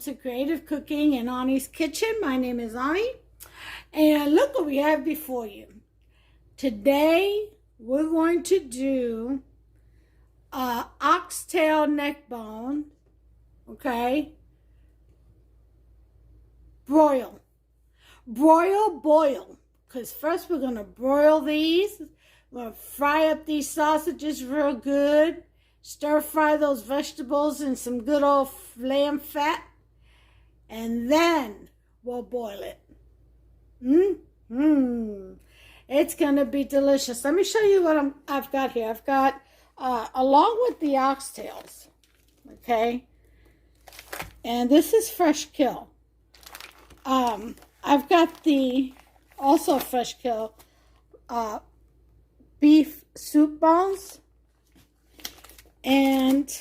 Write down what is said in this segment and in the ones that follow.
to Creative Cooking in Ani's Kitchen. My name is Ani, and look what we have before you. Today, we're going to do oxtail neck bone, okay? Broil, boil, because first we're going to broil these. We're going to fry up these sausages real good. Stir fry those vegetables in some good old lamb fat. And then we'll boil it. It's going to be delicious. Let me show you what I've got here. I've got, along with the oxtails, okay? And this is fresh kill. I've got the, also fresh kill, beef soup bones. And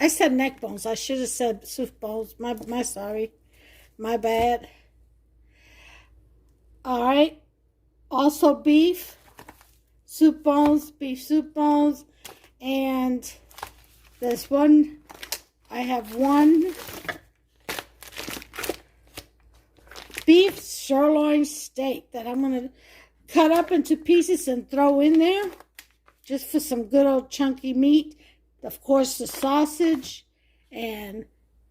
I said neck bones. I should have said soup bones. My sorry. My bad. All right. Also beef soup bones, and there's one. I have one beef sirloin steak that I'm going to cut up into pieces and throw in there. Just for some good old chunky meat. Of course, the sausage. And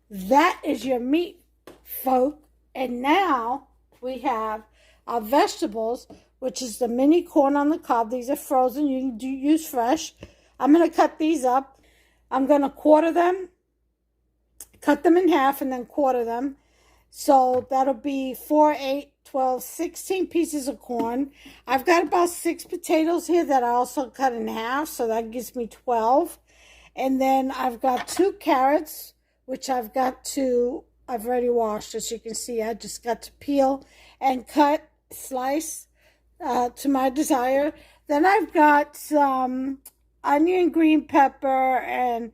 that is your meat, folk. And now we have our vegetables, which is the mini corn on the cob. These are frozen. You can use fresh. I'm going to cut these up. I'm going to quarter them. Cut them in half and then quarter them. So that'll be 4, 8, 12, 16 pieces of corn. I've got about 6 potatoes here that I also cut in half, so that gives me 12. And then I've got 2 carrots, which I've already washed, as you can see. I just got to peel and cut, slice to my desire. Then I've got some onion, green pepper, and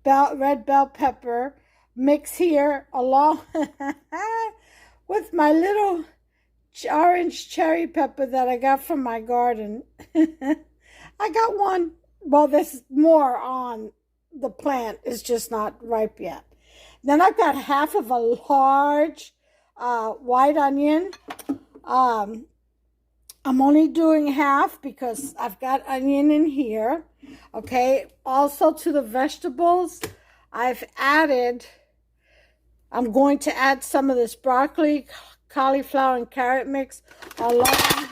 red bell pepper mix here along with my little orange cherry pepper that I got from my garden. I got one. Well, there's more on the plant. It's just not ripe yet. Then I've got half of a large white onion. I'm only doing half because I've got onion in here. Okay. Also to the vegetables, I'm going to add some of this broccoli, cauliflower, and carrot mix along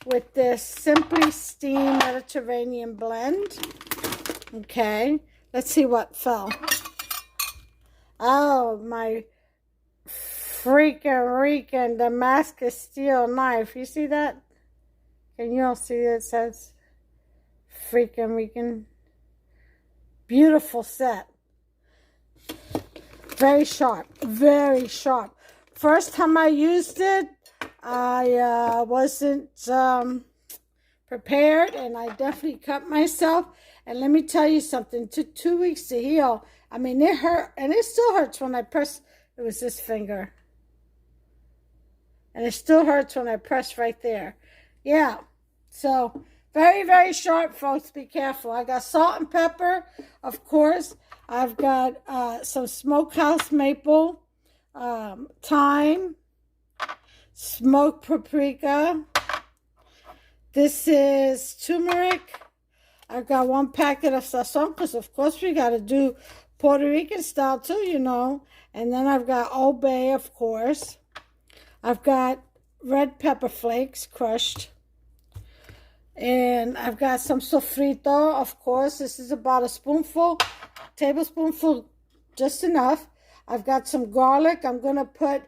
with this Simply Steam Mediterranean blend. Okay, let's see what fell. Oh, my freaking Damascus steel knife. You see that? Can you all see it? It says freaking beautiful set. Very sharp, very sharp. First time I used it, I wasn't prepared, and I definitely cut myself. And let me tell you something, it took 2 weeks to heal. I mean, it hurt, and it still hurts when I press. It was this finger. And it still hurts when I press right there. Yeah, so very, very sharp, folks. Be careful. I got salt and pepper, of course. I've got some smokehouse maple, thyme, smoked paprika. This is turmeric. I've got 1 packet of sazon, because of course we got to do Puerto Rican style too, you know. And then I've got Old Bay, of course. I've got red pepper flakes crushed. And I've got some sofrito, of course. This is about a tablespoonful, just enough. I've got some garlic. I'm going to put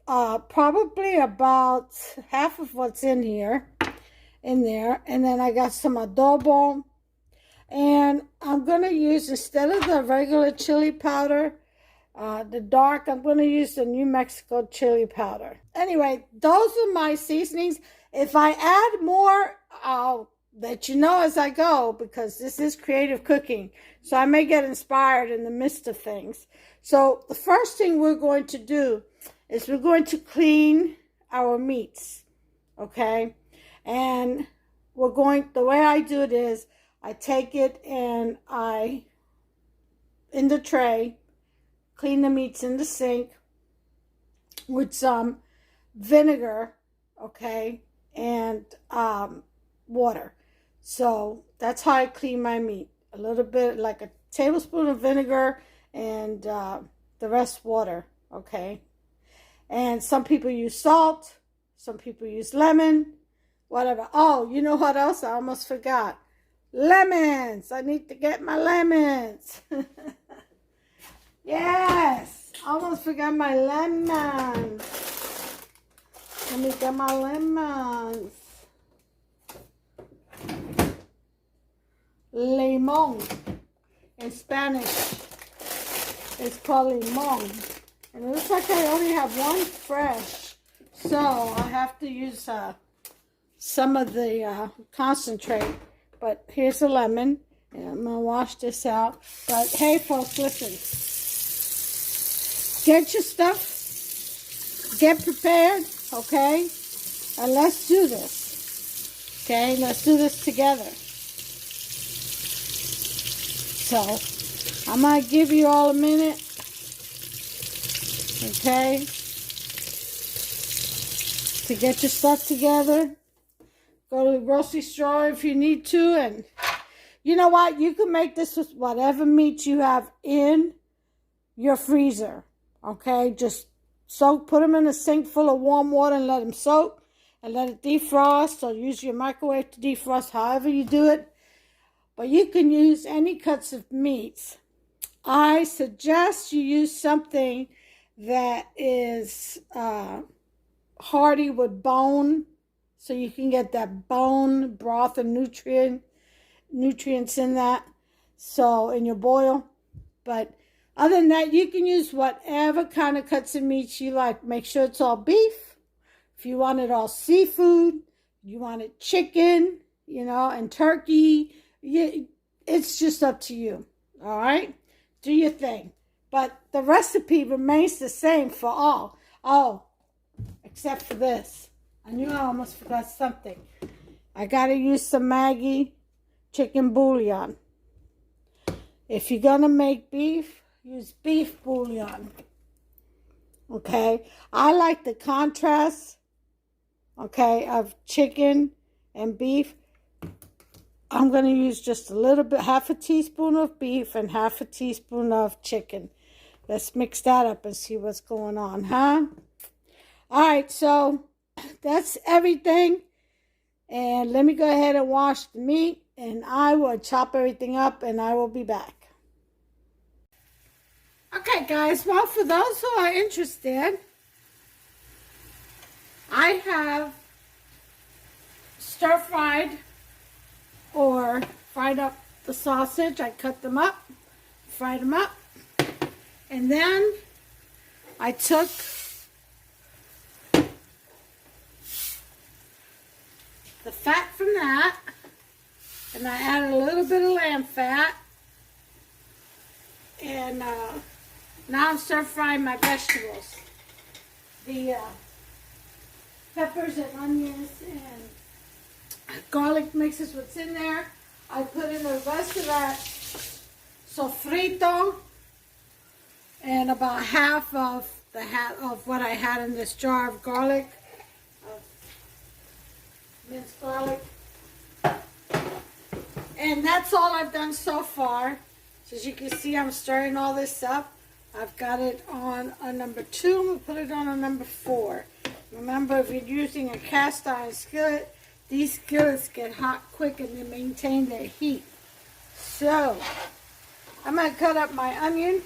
probably about half of what's in there. And then I got some adobo. And I'm going to use, instead of the regular chili powder, the dark, I'm going to use the New Mexico chili powder. Anyway, those are my seasonings. If I add more, I'll let you know as I go, because this is creative cooking. So I may get inspired in the midst of things. So the first thing we're going to do is we're going to clean our meats. Okay? And the way I do it is I take it and I in the tray. Clean the meats in the sink with some vinegar, okay, and water. So that's how I clean my meat. A little bit, like a tablespoon of vinegar and the rest water, okay. And some people use salt, some people use lemon, whatever. Oh, you know what else? I almost forgot. Lemons. I need to get my lemons. Yes, I almost forgot my lemons. Let me get my lemons. Limon. In Spanish, it's called limon. And it looks like I only have one fresh. So I have to use some of the concentrate. But here's a lemon. And I'm going to wash this out. But hey, folks, listen. Get your stuff. Get prepared, okay? And let's do this. Okay, let's do this together. So, I'm going to give you all a minute. Okay? To get your stuff together. Go to the grocery store if you need to. And you know what? You can make this with whatever meat you have in your freezer. Okay? Just put them in a sink full of warm water and let them soak. And let it defrost. Or use your microwave to defrost, however you do it. But you can use any cuts of meats. I suggest you use something that is hearty with bone, so you can get that bone broth and nutrients in that. So in your boil. But other than that, you can use whatever kind of cuts of meats you like. Make sure it's all beef. If you want it all seafood, you want it chicken, you know, and turkey. It's just up to you, all right? Do your thing. But the recipe remains the same for all. Oh, except for this. I knew I almost forgot something. I got to use some Maggi chicken bouillon. If you're going to make beef, use beef bouillon. Okay? I like the contrast, okay, of chicken and beef. I'm going to use just a little bit, half a teaspoon of beef and half a teaspoon of chicken. Let's mix that up and see what's going on, huh? All right, so that's everything. And let me go ahead and wash the meat, and I will chop everything up, and I will be back. Okay, guys, well, for those who are interested, I have stir-fried or fried up the sausage. I cut them up, fried them up, and then I took the fat from that, and I added a little bit of lamb fat, and now I'm stir-frying my vegetables. The peppers and onions and garlic mixes what's in there. I put in the rest of that sofrito and about half of what I had in this jar of garlic, minced garlic. And that's all I've done so far. So as you can see, I'm stirring all this up. I've got it on a number 2. I'm going to put it on a number 4. Remember, if you're using a cast iron skillet, these skillets get hot quick and they maintain their heat. So, I'm going to cut up my onion.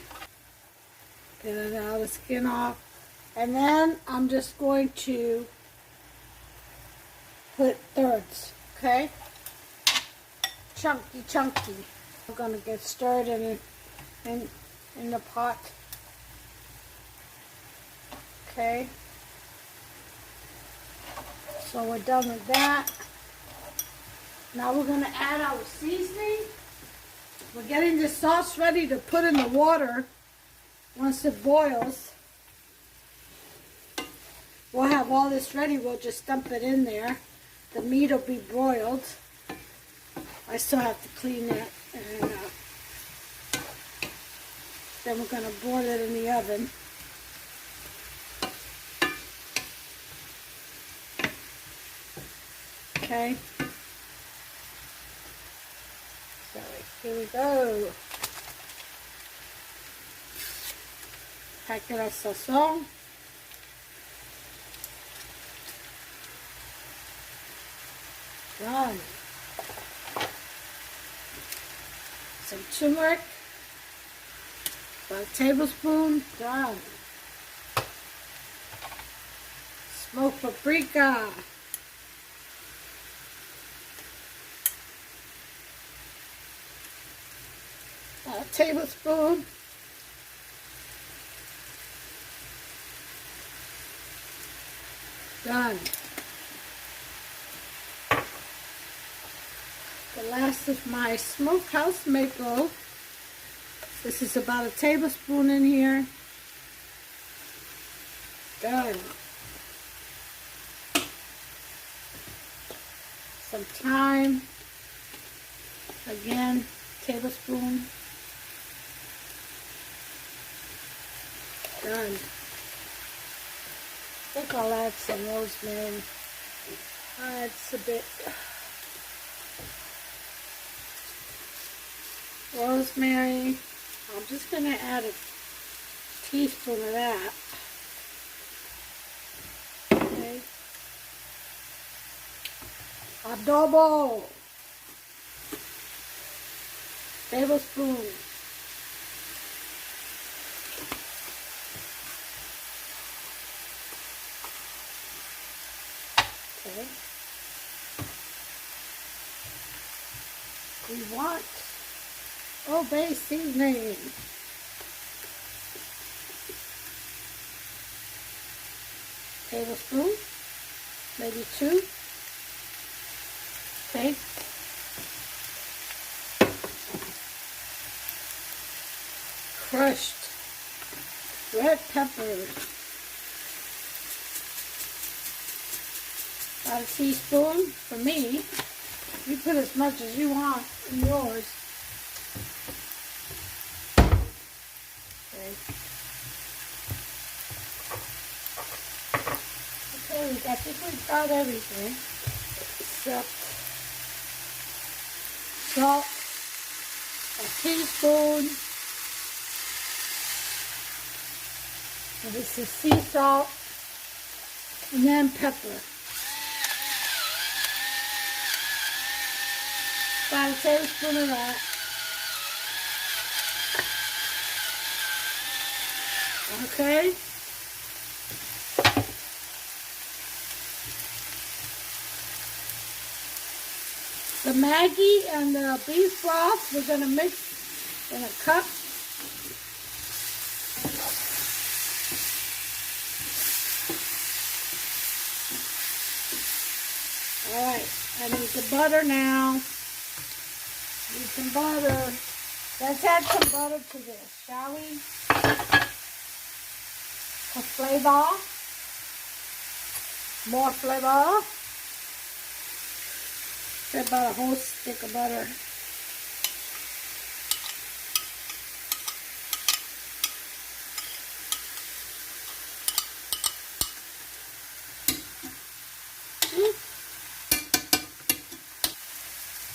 Get it out, the skin off. And then I'm just going to put thirds, okay? Chunky, chunky. I'm going to get stirred in the pot. Okay. So we're done with that. Now we're going to add our seasoning. We're getting the sauce ready to put in the water once it boils. We'll have all this ready. We'll just dump it in there. The meat will be broiled. I still have to clean that. And Then we're going to broil it in the oven. Okay. So here we go. Paquet la sazon. Done. Some turmeric. About a tablespoon. Done. Smoked paprika. About a tablespoon. Done. The last of my smokehouse maple. This is about a tablespoon in here. Done. Some thyme. Again, tablespoon. Done. I think I'll add some rosemary. It's a bit rosemary. I'm just going to add a teaspoon of that. Okay. Adobo. Tablespoon. Okay. We want base seasoning. Tablespoon, maybe 2. Okay. Crushed red peppers. About a teaspoon for me. You put as much as you want in yours. Okay, I think we've got everything except salt, a teaspoon. And this is sea salt, and then pepper. About a tablespoon of that. Okay. The Maggi and the beef broth we're going to mix in a cup. Alright, I need the butter now. Need some butter. Let's add some butter to this, shall we? For flavor. More flavor. About a whole stick of butter.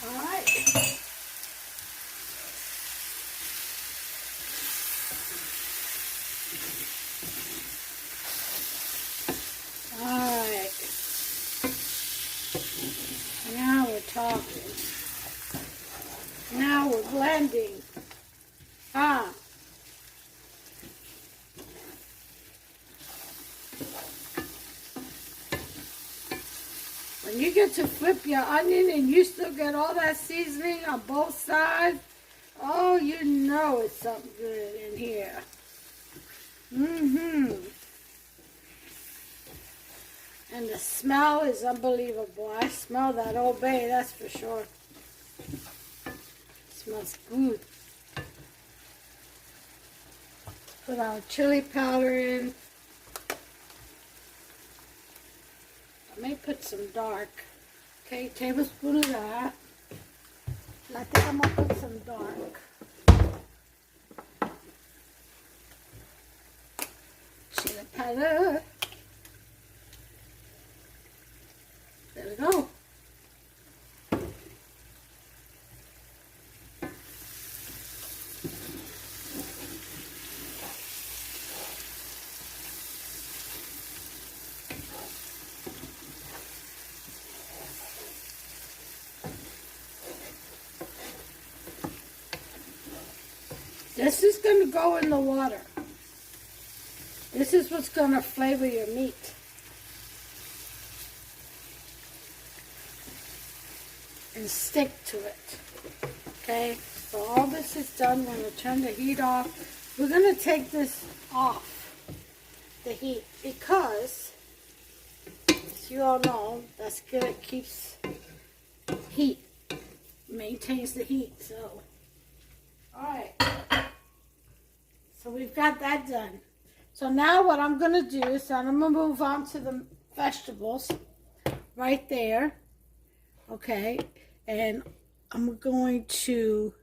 All right. All right. Now we're talking. Now we're blending. When you get to flip your onion and you still get all that seasoning on both sides, oh, you know it's something good in here. And the smell is unbelievable. I smell that Old Bay, that's for sure. It smells good. Put our chili powder in. I may put some dark. Okay, tablespoon of that. And I think I'm going to put some dark. Chili powder. There we go. This is going to go in the water. This is what's going to flavor your meat. And stick to it. Okay, so all this is done. We're going to turn the heat off. We're going to take this off the heat because, as you all know, that's good. It keeps heat, maintains the heat. So, all right. So we've got that done. So now what I'm going to do is I'm going to move on to the vegetables right there. Okay. And I'm going to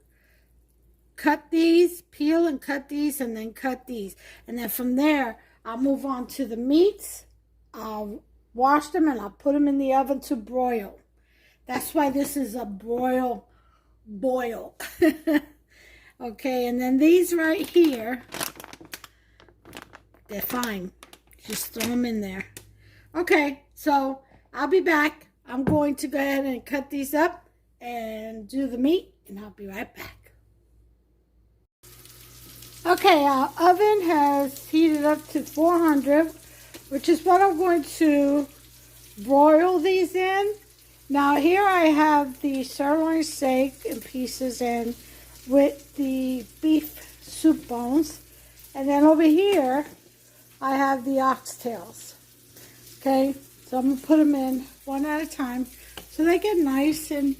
cut these, peel and cut these, and then cut these. And then from there, I'll move on to the meats. I'll wash them and I'll put them in the oven to broil. That's why this is a boil. Okay, and then these right here, they're fine. Just throw them in there. Okay, so I'll be back. I'm going to go ahead and cut these up and do the meat, and I'll be right back. Okay, our oven has heated up to 400, which is what I'm going to broil these in. Now here I have the sirloin steak in pieces and with the beef soup bones, and then over here I have the oxtails. Okay, so I'm gonna put them in one at a time so they get nice and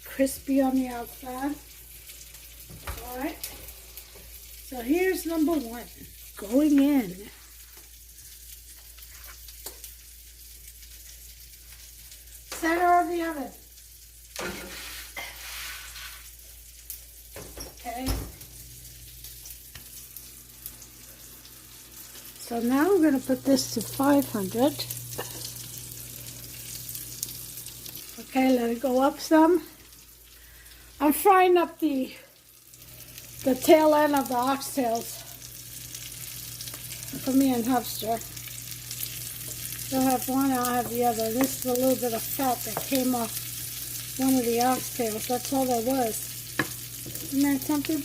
crispy on the outside. All right, so here's number one going in. Center of the oven. Okay. So now we're going to put this to 500. Okay, let it go up some. I'm frying up the tail end of the oxtails for me and Hubster. I'll have one, I'll have the other. This is a little bit of fat that came off one of the oxtails. That's all there was. Isn't that something?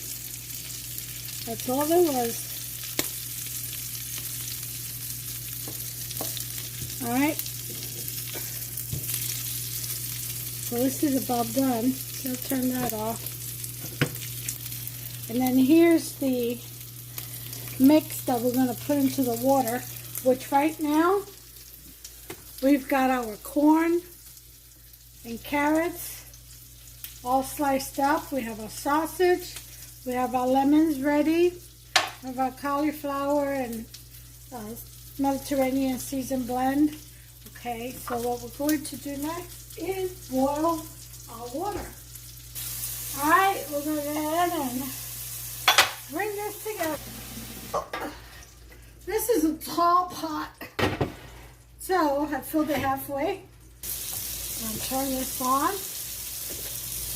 That's all there was. Alright. So this is about done. So I'll turn that off. And then here's the mix that we're going to put into the water, which right now we've got our corn and carrots all sliced up. We have our sausage. We have our lemons ready. We have our cauliflower and Mediterranean seasoned blend. Okay, so what we're going to do next is boil our water. Alright, we're going to go ahead and bring this together. This is a tall pot. So I filled it halfway. I'm turn this on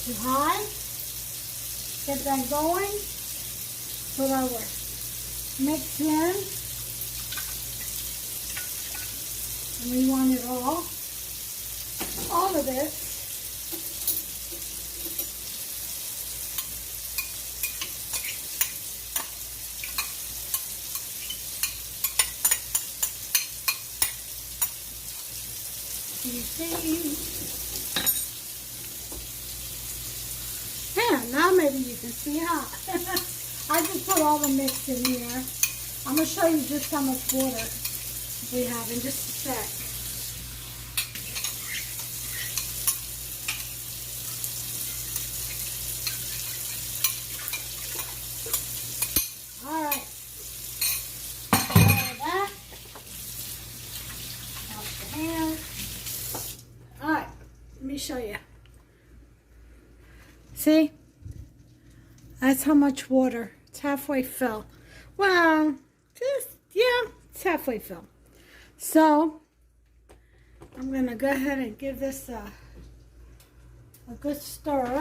to high. Get that going. Put our mix in. And we want it all of it. You see? Yeah, now maybe you can see, huh? I just put all the mix in here. I'm going to show you just how much water we have in just a sec. Alright. All that. Wash the hands. Alright, let me show you. See? That's how much water. It's halfway filled. Well, just, yeah, It's halfway filled. So I'm going to go ahead and give this a good stir.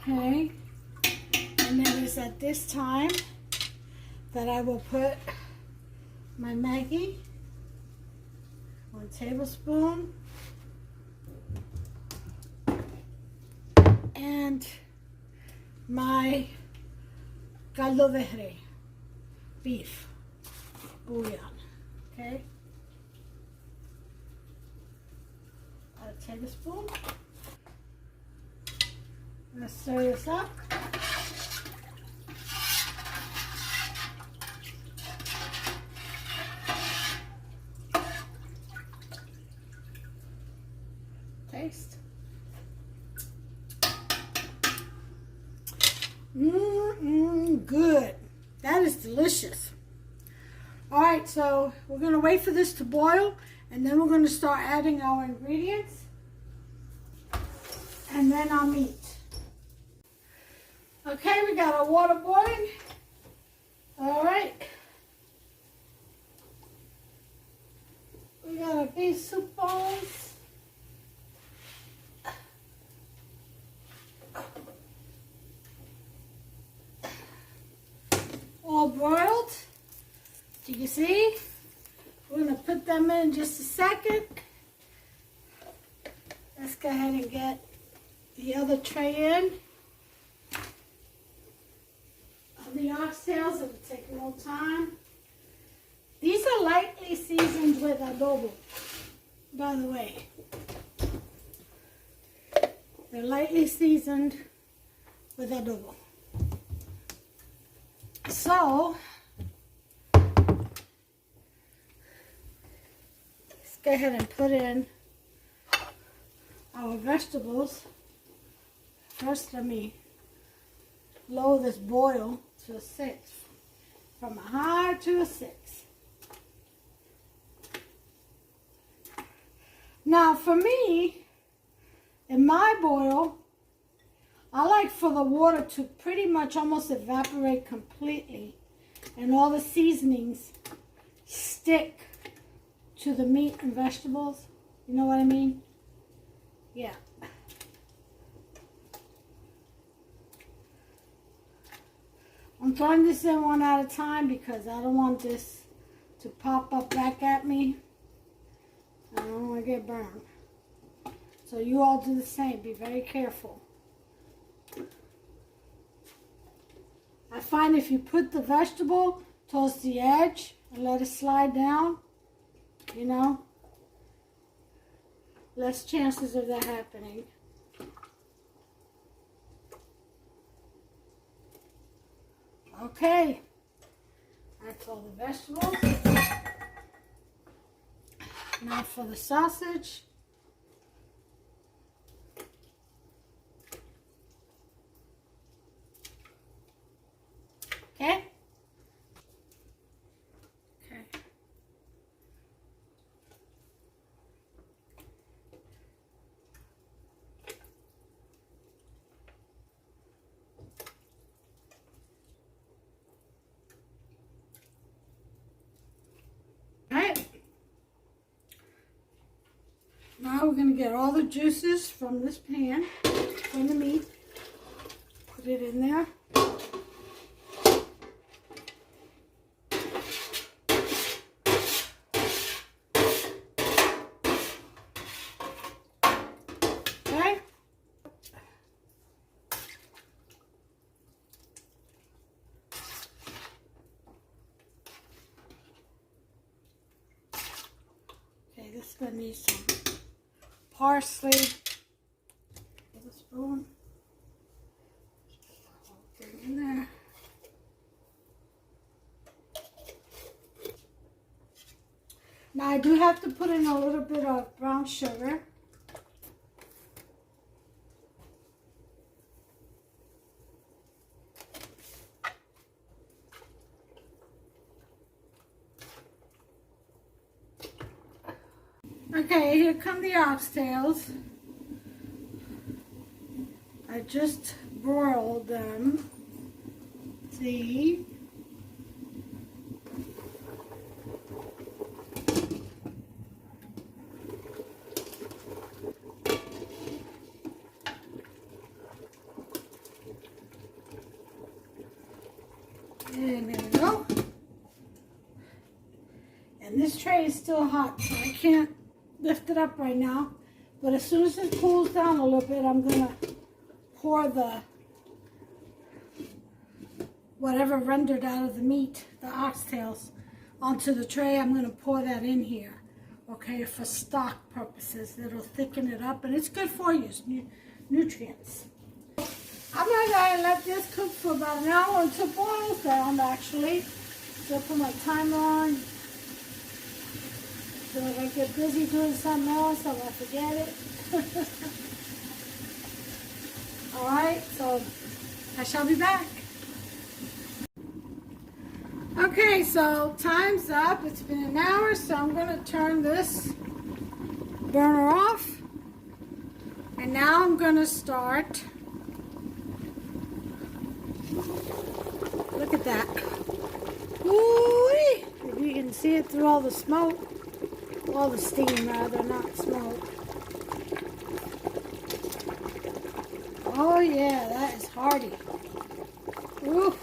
Okay, and then it's at this time that I will put my Maggi, 1 tablespoon, and my caldo verde, beef bouillon, okay, a tablespoon. I'm going to stir this up. Taste. Good. That is delicious. All right, so we're going to wait for this to boil, and then we're going to start adding our ingredients, and then our meat. Okay, we got our water boiling. All right. We got our beef soup bowls. All broiled. Do you see? We're going to put them in just a second. Let's go ahead and get the other tray in. The oxtails, it'll take a little time. These are lightly seasoned with adobo, by the way. They're lightly seasoned with adobo. So, let's go ahead and put in our vegetables. First, let me lower this boil to a 6, from a high to a 6. Now for me, in my boil, I like for the water to pretty much almost evaporate completely and all the seasonings stick to the meat and vegetables. You know what I mean? Yeah. I'm throwing this in one at a time because I don't want this to pop up back at me. I don't want to get burned. So you all do the same. Be very careful. I find if you put the vegetable towards the edge and let it slide down, you know, less chances of that happening. Okay, that's all the vegetables. Now for the sausage. Okay. Okay. Now we're going to get all the juices from this pan, from the meat, put it in there. Okay. Okay, this is going to need some parsley with a spoon. Get it in there. Now I do have to put in a little bit of brown sugar. Okay, here come the oxtails. I just broiled them. See? And there we go. And this tray is still hot, so I can't lift it up right now. But as soon as it cools down a little bit, I'm going to pour the whatever rendered out of the meat, the oxtails, onto the tray. I'm going to pour that in here, okay, for stock purposes. It'll thicken it up, and it's good for you, nutrients. I'm going to let this cook for about an hour until it boils down, actually. So put my timer on. So if I get busy doing something else, I won't forget it. Alright, so I shall be back. Okay, so time's up. It's been an hour, so I'm going to turn this burner off. And now I'm going to start. Look at that. Ooh-wee. If you can see it through all the smoke. All the steam, rather, not smoke. Oh, yeah, that is hearty. Ooh.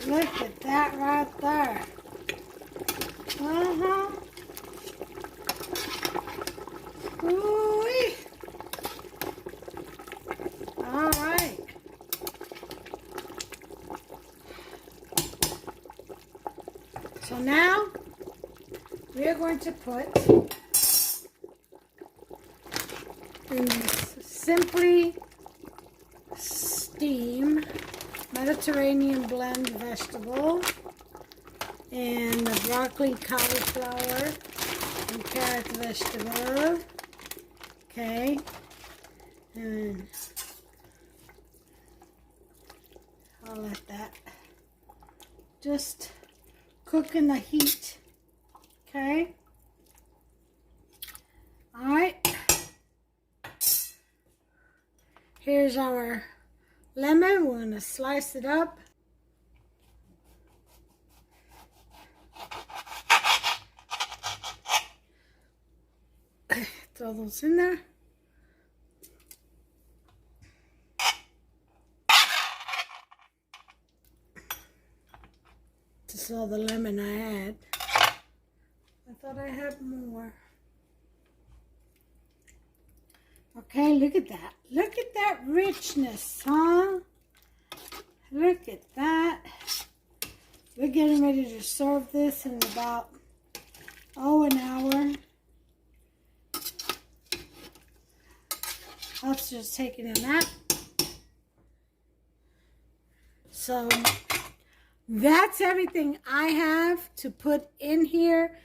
Look at that right there. Uh-huh. Ooh-wee. All right. So now we are going to put in this Simply Steam Mediterranean blend vegetable and the broccoli, cauliflower, and carrot vegetable. Okay, and I'll let that just cook in the heat. Okay. All right. Here's our lemon. We're going to slice it up. Throw those in there. This is all the lemon I had. I thought I had more. Okay, look at that. Look at that richness, huh? Look at that. We're getting ready to serve this in about, an hour. That's just taking a nap. So that's everything I have to put in here.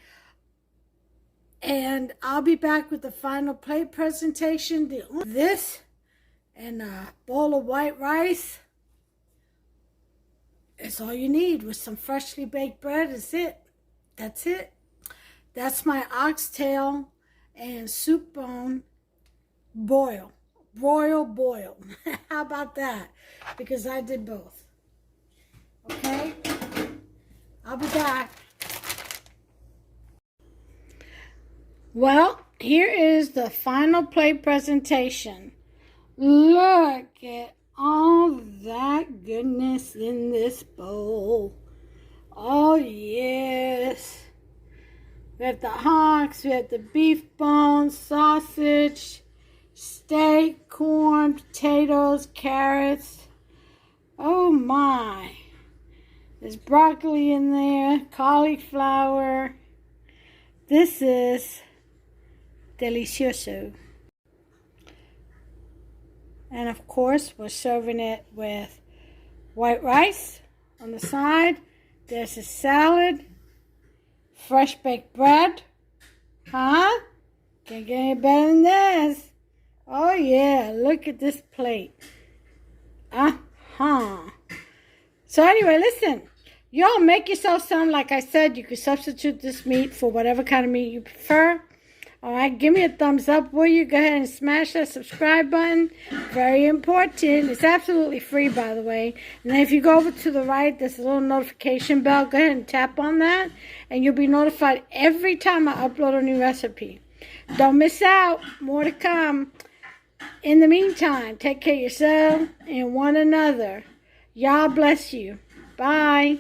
And I'll be back with the final plate presentation. This and a bowl of white rice is all you need with some freshly baked bread. Is it. That's it. That's my oxtail and soup bone boil. Broil. How about that? Because I did both. Okay? I'll be back. Well, here is the final plate presentation. Look at all that goodness in this bowl. Oh, yes. We have the hocks, we have the beef bones, sausage, steak, corn, potatoes, carrots. Oh, my. There's broccoli in there, cauliflower. This is delicioso. And of course, we're serving it with white rice on the side. There's a salad, fresh baked bread. Huh? Can't get any better than this. Oh yeah, look at this plate. So anyway, listen. Y'all make yourself some. Like I said, you can substitute this meat for whatever kind of meat you prefer. All right, give me a thumbs up, will you? Go ahead and smash that subscribe button. Very important. It's absolutely free, by the way. And then if you go over to the right, there's a little notification bell. Go ahead and tap on that, and you'll be notified every time I upload a new recipe. Don't miss out. More to come. In the meantime, take care of yourself and one another. Y'all bless you. Bye.